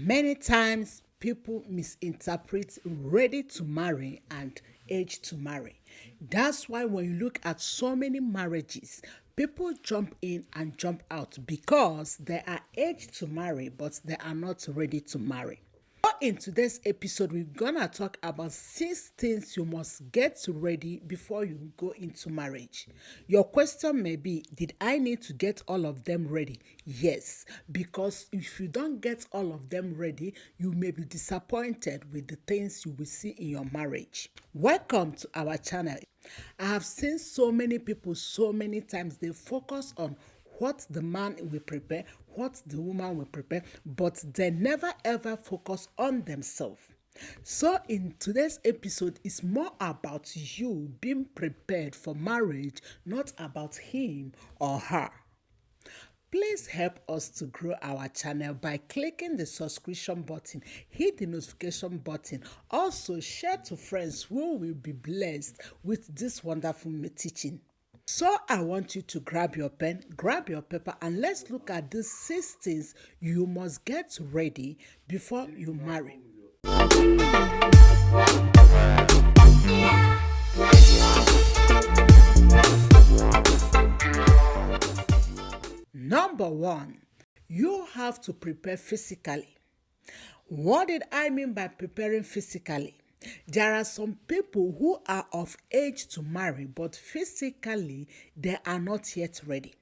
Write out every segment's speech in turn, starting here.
Many times people misinterpret ready to marry and age to marry. That's why when you look at so many marriages, people jump in and jump out because they are aged to marry, but they are not ready to marry. So in today's episode, we're gonna talk about 6 things you must get ready before you go into marriage. Your question may be, did I need to get all of them ready? Yes, because if you don't get all of them ready, you may be disappointed with the things you will see in your marriage. Welcome to our channel. I have seen so many people so many times they focus on what the man will prepare, what the woman will prepare, but they never ever focus on themselves. So in today's episode, it's more about you being prepared for marriage, not about him or her. Please help us to grow our channel by clicking the subscription button, hit the notification button. Also, share to friends who will be blessed with this wonderful teaching. So I want you to grab your pen, grab your paper, and let's look at these 6 things you must get ready before you marry. Number 1, you have to prepare physically. What did I mean by preparing physically? There are some people who are of age to marry, but physically they are not yet ready.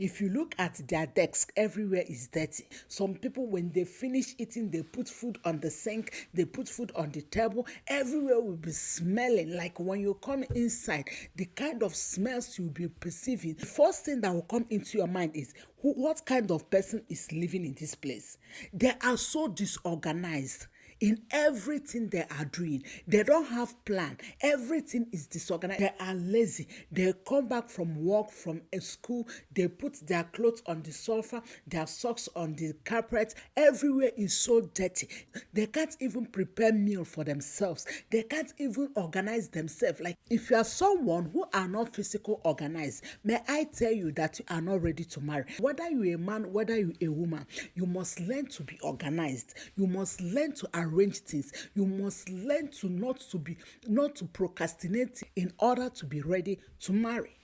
If you look at their desk, everywhere is dirty. Some people, when they finish eating, they put food on the sink, they put food on the table. Everywhere will be smelling. Like when you come inside, the kind of smells you'll be perceiving. The first thing that will come into your mind is, what kind of person is living in this place? They are so disorganized in everything they are doing. They don't have plan. Everything is disorganized. They are lazy. They come back from work, from a school, they put their clothes on the sofa, their socks on the carpet. Everywhere is so dirty. They can't even prepare meal for themselves. They can't even organize themselves. Like, if you are someone who are not physical organized, may I tell you that you are not ready to marry. Whether you're a man, whether you're a woman, you must learn to be organized. You must learn to arrange things. You must learn to not to procrastinate in order to be ready to marry.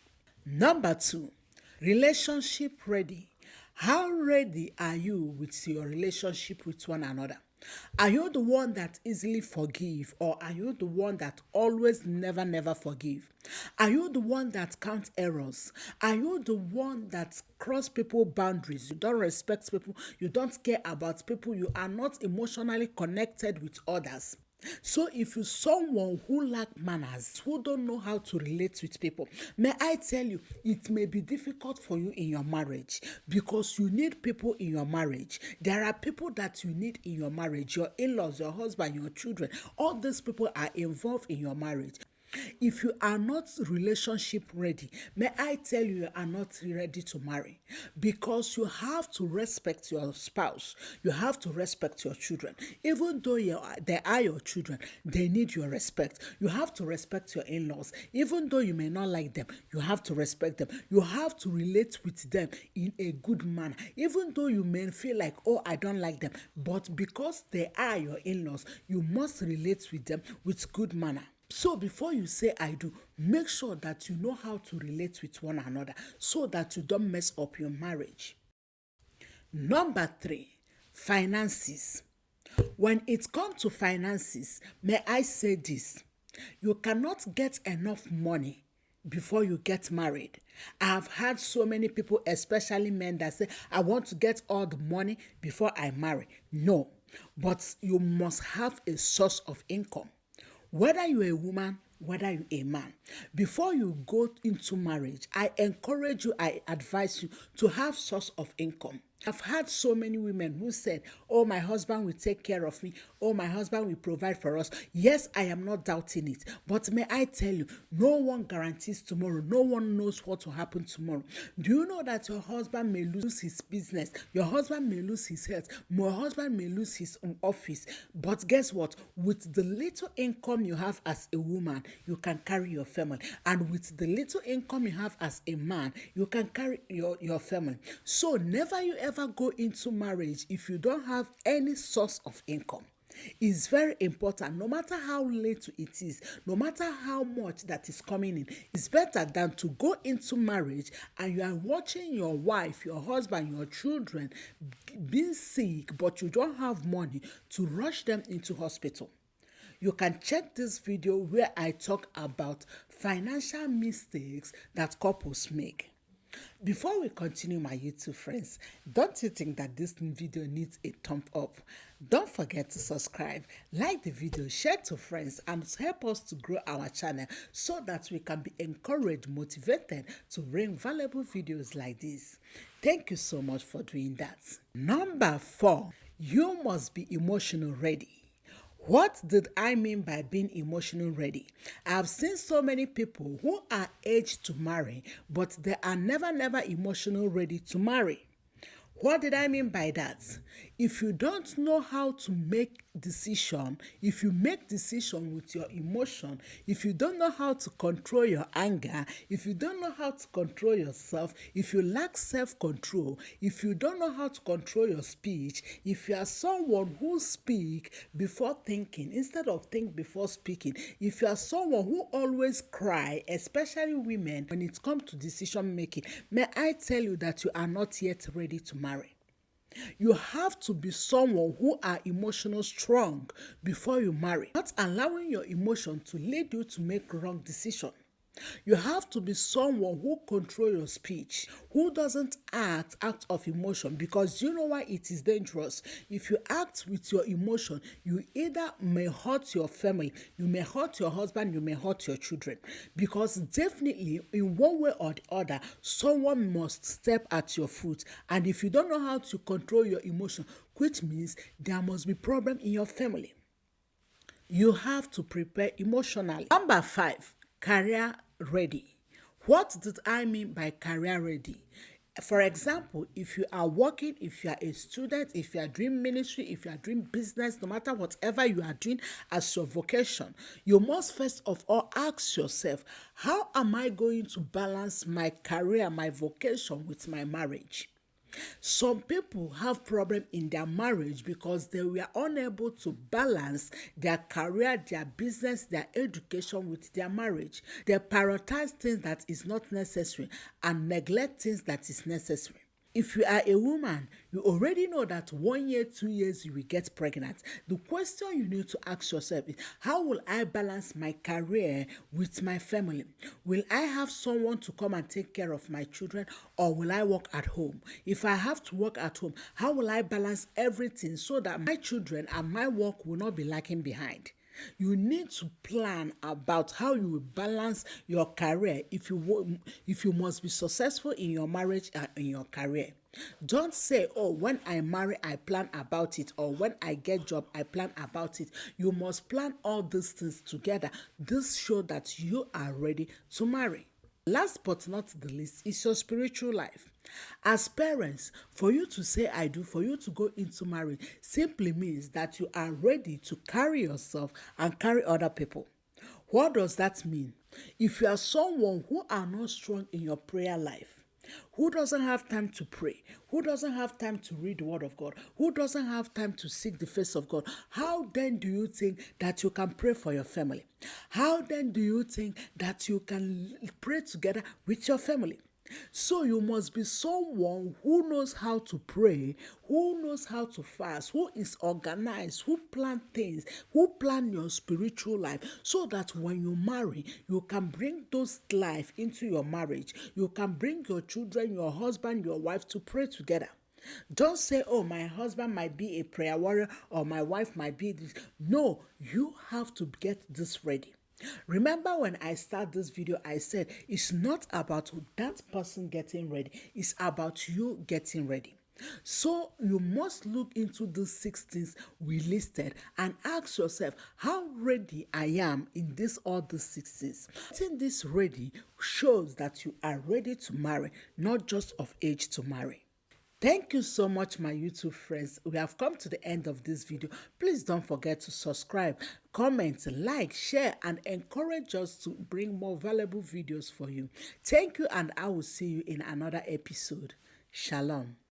Number 2, relationship ready. How ready are you with your relationship with one another? Are you the one that easily forgive, or are you the one that always never forgive? Are you the one that count errors? Are you the one that cross people boundaries? You don't respect people, you don't care about people, you are not emotionally connected with others. So if you're someone who lack manners, who don't know how to relate with people, may I tell you, it may be difficult for you in your marriage, because you need people in your marriage. There are people that you need in your marriage, your in-laws, your husband, your children. All these people are involved in your marriage. If you are not relationship ready, may I tell you, you are not ready to marry, because you have to respect your spouse. You have to respect your children. Even though they are your children, they need your respect. You have to respect your in-laws. Even though you may not like them, you have to respect them. You have to relate with them in a good manner. Even though you may feel like, oh, I don't like them, but because they are your in-laws, you must relate with them with good manner. So before you say I do, make sure that you know how to relate with one another so that you don't mess up your marriage. Number 3, finances. When it comes to finances, may I say this: you cannot get enough money before you get married. I have had so many people, especially men, that say, I want to get all the money before I marry. No, but you must have a source of income. Whether you're a woman, whether you're a man, before you go into marriage, I encourage you, I advise you to have source of income. I've had so many women who said, oh, my husband will take care of me. Oh, my husband will provide for us. Yes, I am not doubting it. But may I tell you, no one guarantees tomorrow. No one knows what will happen tomorrow. Do you know that your husband may lose his business? Your husband may lose his health. Your husband may lose his own office. But guess what? With the little income you have as a woman, you can carry your family. And with the little income you have as a man, you can carry your family. So never you ever go into marriage if you don't have any source of income. It's very important, no matter how little it is, no matter how much that is coming in. It's better than to go into marriage and you are watching your wife, your husband, your children being sick, but you don't have money to rush them into hospital. You can check this video where I talk about financial mistakes that couples make. Before we continue, my YouTube friends, don't you think that this video needs a thumb up? Don't forget to subscribe, like the video, share to friends, and help us to grow our channel so that we can be encouraged, motivated to bring valuable videos like this. Thank you so much for doing that. Number 4, you must be emotional ready. What did I mean by being emotionally ready? I've seen so many people who are aged to marry, but they are never emotionally ready to marry. What did I mean by that? If you don't know how to make decision, if you make decision with your emotion, if you don't know how to control your anger, if you don't know how to control yourself, if you lack self-control, if you don't know how to control your speech, if you are someone who speak before thinking instead of think before speaking, if you are someone who always cry, especially women, when it comes to decision making, may I tell you that you are not yet ready to marry. You have to be someone who are emotional strong before you marry, not allowing your emotion to lead you to make wrong decision. You have to be someone who control your speech, who doesn't act out of emotion, because you know why it is dangerous. If you act with your emotion, you either may hurt your family, you may hurt your husband, you may hurt your children, because definitely in one way or the other, someone must step at your foot. And if you don't know how to control your emotion, which means there must be problem in your family. You have to prepare emotionally. Number 5, career ready. What did I mean by career ready? For example, if you are working, if you are a student, if you are doing ministry, if you are doing business, no matter whatever you are doing as your vocation, you must first of all ask yourself, how am I going to balance my career, my vocation with my marriage? Some people have problem in their marriage because they were unable to balance their career, their business, their education with their marriage. They prioritize things that is not necessary and neglect things that is necessary. If you are a woman, you already know that 1 year, 2 years, you will get pregnant. The question you need to ask yourself is, how will I balance my career with my family? Will I have someone to come and take care of my children, or will I work at home? If I have to work at home, how will I balance everything so that my children and my work will not be lagging behind? You need to plan about how you will balance your career if you must be successful in your marriage and in your career. Don't say, oh, when I marry, I plan about it, or when I get job, I plan about it. You must plan all these things together. This shows that you are ready to marry. Last but not the least is your spiritual life. As parents, for you to say I do, for you to go into marriage, simply means that you are ready to carry yourself and carry other people. What does that mean? If you are someone who are not strong in your prayer life, who doesn't have time to pray, who doesn't have time to read the word of God, who doesn't have time to seek the face of God, how then do you think that you can pray for your family? How then do you think that you can pray together with your family? So you must be someone who knows how to pray, who knows how to fast, who is organized, who plan things, who plan your spiritual life, so that when you marry, you can bring those life into your marriage. You can bring your children, your husband, your wife to pray together. Don't say, oh, my husband might be a prayer warrior or my wife might be this. No, you have to get this ready. Remember when I started this video, I said it's not about that person getting ready. It's about you getting ready. So you must look into these 6 things we listed and ask yourself how ready I am in all these 6 things. Getting this ready shows that you are ready to marry, not just of age to marry. Thank you so much, my YouTube friends. We have come to the end of this video. Please don't forget to subscribe, comment, like, share, and encourage us to bring more valuable videos for you. Thank you, and I will see you in another episode. Shalom.